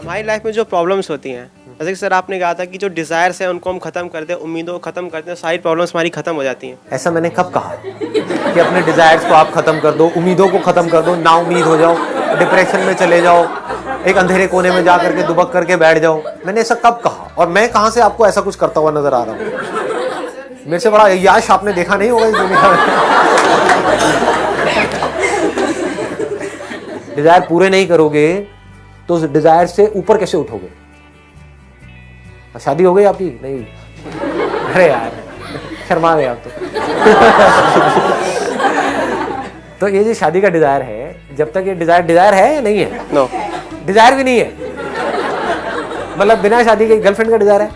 हमारी लाइफ में जो प्रॉब्लम्स होती हैं, जैसे कि सर आपने कहा था कि जो डिज़ायर्स हैं उनको हम ख़त्म करते हैं, उम्मीदों को ख़त्म करते हैं, सारी प्रॉब्लम्स हमारी ख़त्म हो जाती हैं। ऐसा मैंने कब कहा कि अपने डिजायर्स को आप खत्म कर दो, उम्मीदों को खत्म कर दो, ना उम्मीद हो जाओ, डिप्रेशन में चले जाओ, एक अंधेरे कोने में जा करके दुबक करके बैठ जाओ? मैंने ऐसा कब कहा? और मैं कहां से आपको ऐसा कुछ करता हुआ नजर आ रहा हूं? मेरे से बड़ा यश आपने देखा नहीं होगा इस दुनिया में। डिजायर पूरे नहीं करोगे तो उस डिजायर से ऊपर कैसे उठोगे? शादी हो गई आपकी? नहीं? अरे यार शर्मा गए आप तो ये जो शादी का डिजायर है, जब तक ये डिजायर है या नहीं है? नो, डिजायर भी नहीं है, मतलब बिना शादी के गर्लफ्रेंड का डिजायर है?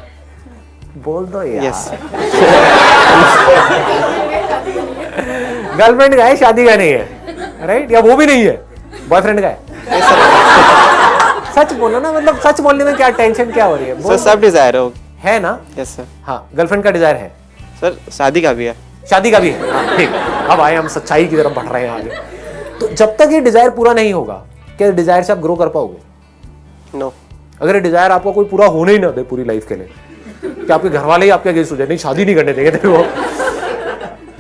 बोल दो यार। यस गर्लफ्रेंड का है, शादी का नहीं है, राइट? या वो भी नहीं है, बॉयफ्रेंड का है? सच बोलो ना, मतलब सच बोलने में क्या टेंशन क्या हो रही है? सर सब डिज़ायर है ना? Yes sir. हाँ, गर्लफ्रेंड का डिजायर है सर, शादी का भी है। शादी का भी है। हाँ, ठीक। अब आए हम सच्चाई की तरफ बढ़ रहे हैं आगे। तो जब तक ये डिजायर पूरा नहीं होगा, क्या डिजायर से आप ग्रो कर पाओगे? नो। अगर ये डिजायर आपको कोई पूरा होने ही ना दे पूरी लाइफ के लिए, क्या आपके घर वाले ही आपके अगेंस्ट हो जाए, नहीं शादी नहीं करने देंगे तेरे को,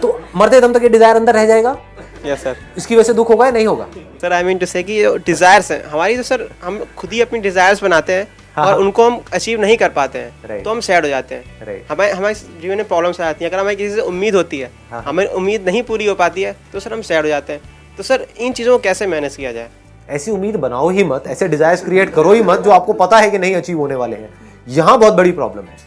तो मरते दम तक ये डिजायर अंदर रह जाएगा? Yes sir. इसकी वजह से दुख होगा या नहीं होगा? सर आई मीन टू से कि डिज़ायर्स हैं हमारी, तो सर हम खुद ही अपनी डिज़ायर्स बनाते हैं। हाँ, और हाँ। उनको हम अचीव नहीं कर पाते हैं, Right. तो हम सैड हो जाते हैं। Right. हमारे जीवन में प्रॉब्लम्स आ जाती हैं। अगर हमें किसी से उम्मीद होती है, हाँ। हमें उम्मीद नहीं पूरी हो पाती है, तो सर हम सैड हो जाते हैं। तो सर इन चीज़ों को कैसे मैनेज किया जाए? ऐसी उम्मीद बनाओ ही मत, ऐसे डिजायर्स क्रिएट करो ही मत जो आपको पता है कि नहीं अचीव होने वाले हैं। यहां बहुत बड़ी प्रॉब्लम है।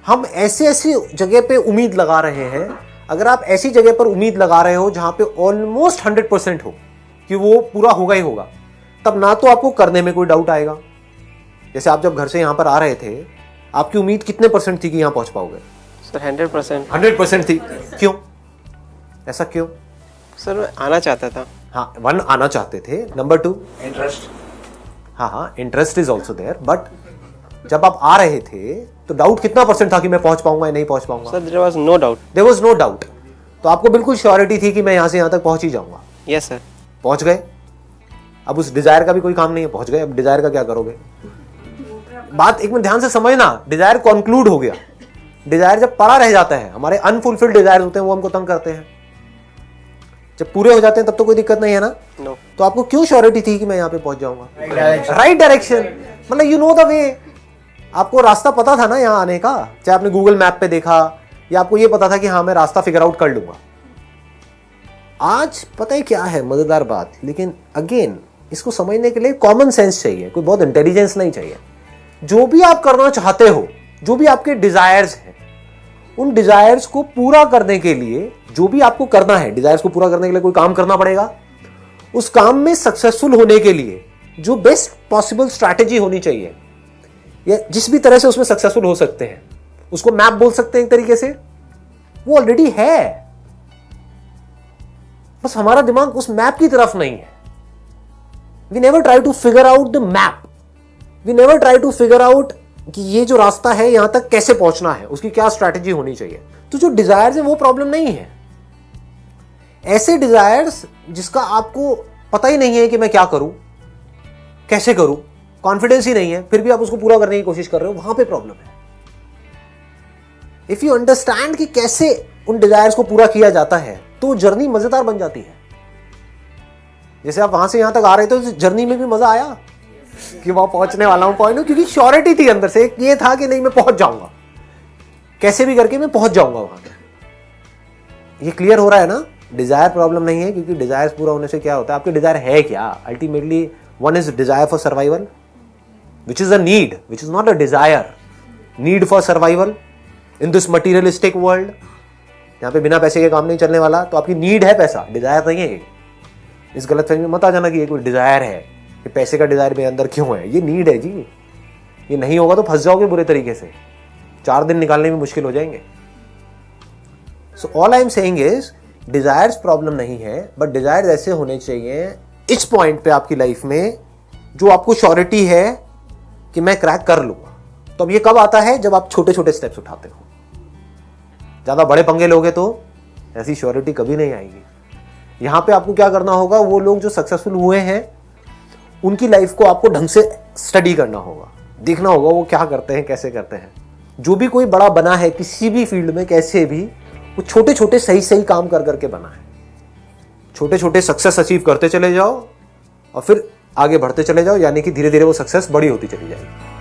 हम ऐसी जगह पे उम्मीद लगा रहे हैं। अगर आप ऐसी जगह पर उम्मीद लगा रहे हो जहां पे ऑलमोस्ट 100% हो कि वो पूरा होगा ही होगा, तब ना तो आपको करने में कोई डाउट आएगा। जैसे आप जब घर से यहां पर आ रहे थे, आपकी उम्मीद कितने % थी कि यहां पहुंच पाओगे? सर 100%। 100% थी। क्यों? ऐसा क्यों? सर मैं आना चाहता था। हाँ, 1 आना चाहते थे, नंबर 2 इंटरेस्ट। हाँ, interest is also there, but जब आप आ रहे थे तो डाउट कितना % था कि मैं पहुंच पाऊंगा या नहीं पहुंच पाऊंगा? Sir there was no doubt. There was no doubt. तो आपको बिल्कुल श्योरिटी थी कि मैं यहां से यहां तक पहुंच ही जाऊंगा। Yes sir. पहुंच गए। अब उस डिजायर का भी कोई काम नहीं है, पहुंच गए। अब डिजायर का क्या करोगे? बात एक मिनट ध्यान से समझना। डिजायर कंक्लूड हो गया। डिजायर जब पड़ा रह जाता है, हमारे अनफुलफिल्ड डिजायर होते हैं, वो हमको तंग करते हैं। जब पूरे हो जाते हैं तब तो कोई दिक्कत नहीं है ना? नो। तो आपको क्यों श्योरिटी थी कि मैं यहां पे पहुंच जाऊंगा? राइट डायरेक्शन, मतलब यू नो द वे। आपको रास्ता पता था ना यहां आने का, चाहे आपने गूगल मैप पे देखा या आपको ये पता था कि हाँ मैं रास्ता फिगर आउट कर लूंगा। आज पता है क्या है मजेदार बात, लेकिन अगेन इसको समझने के लिए कॉमन सेंस चाहिए, कोई बहुत इंटेलिजेंस नहीं चाहिए। जो भी आप करना चाहते हो, जो भी आपके डिजायर्स हैं, उन डिजायर्स को पूरा करने के लिए जो भी आपको करना है, डिजायर्स को पूरा करने के लिए कोई काम करना पड़ेगा। उस काम में सक्सेसफुल होने के लिए जो बेस्ट पॉसिबल स्ट्रैटेजी होनी चाहिए, या जिस भी तरह से उसमें सक्सेसफुल हो सकते हैं, उसको मैप बोल सकते हैं एक तरीके से, वो ऑलरेडी है। बस हमारा दिमाग उस मैप की तरफ नहीं है। We never try to figure out the map. We never try to figure out कि ये जो रास्ता है यहां तक कैसे पहुंचना है, उसकी क्या स्ट्रैटेजी होनी चाहिए। तो जो डिजायर्स है वो प्रॉब्लम नहीं है। ऐसे डिजायर्स जिसका आपको पता ही नहीं है कि मैं क्या करूं, कैसे करूं, कॉन्फिडेंस ही नहीं है, फिर भी आप उसको पूरा करने की कोशिश कर रहे हो, वहां पे प्रॉब्लम है। इफ यू अंडरस्टैंड कि कैसे उन डिजायर्स को पूरा किया जाता है, तो जर्नी मजेदार बन जाती है। जैसे आप वहां से यहां तक आ रहे थे, तो जर्नी में भी मजा आया कि वहां पहुंचने वाला हूं, पॉइंट, क्योंकि श्योरिटी थी अंदर से, ये था कि नहीं मैं पहुंच जाऊंगा, कैसे भी करके मैं पहुंच जाऊंगा वहां पे। ये क्लियर हो रहा है ना? डिजायर प्रॉब्लम नहीं है, क्योंकि डिजायर पूरा होने से क्या होता है, आपके डिजायर है क्या ultimately? One is desire for survival, which is a need, which is not a desire. Need for survival in this materialistic world, यहां पे बिना पैसे के काम नहीं चलने वाला, तो आपकी नीड है पैसा, डिजायर नहीं है। इस गलतफहमी में मत आ जाना कि ये कोई डिजायर है, कि पैसे का डिजायर मेरे अंदर क्यों है। ये नीड है जी। ये नहीं होगा तो फंस जाओगे बुरे तरीके से, 4 दिन निकालने में मुश्किल हो जाएंगे। So all I am saying is, desires problem नहीं है, बट डिजायर्स ऐसे होने चाहिए इस पॉइंट पे आपकी लाइफ में जो आपको श्योरिटी है कि मैं क्रैक कर लूंगा। तो अब ये कब आता है? जब आप छोटे छोटे स्टेप्स उठाते हो। ज्यादा बड़े पंगे लोगे तो ऐसी श्योरिटी कभी नहीं आएगी। यहां पे आपको क्या करना होगा, वो लोग जो सक्सेसफुल हुए हैं उनकी लाइफ को आपको ढंग से स्टडी करना होगा, देखना होगा वो क्या करते हैं, कैसे करते हैं। जो भी कोई बड़ा बना है किसी भी फील्ड में, कैसे भी, वो छोटे छोटे सही सही काम कर करके बना है। छोटे छोटे सक्सेस अचीव करते चले जाओ और फिर आगे बढ़ते चले जाओ, यानी कि धीरे धीरे वो सक्सेस बड़ी होती चली जाएगी।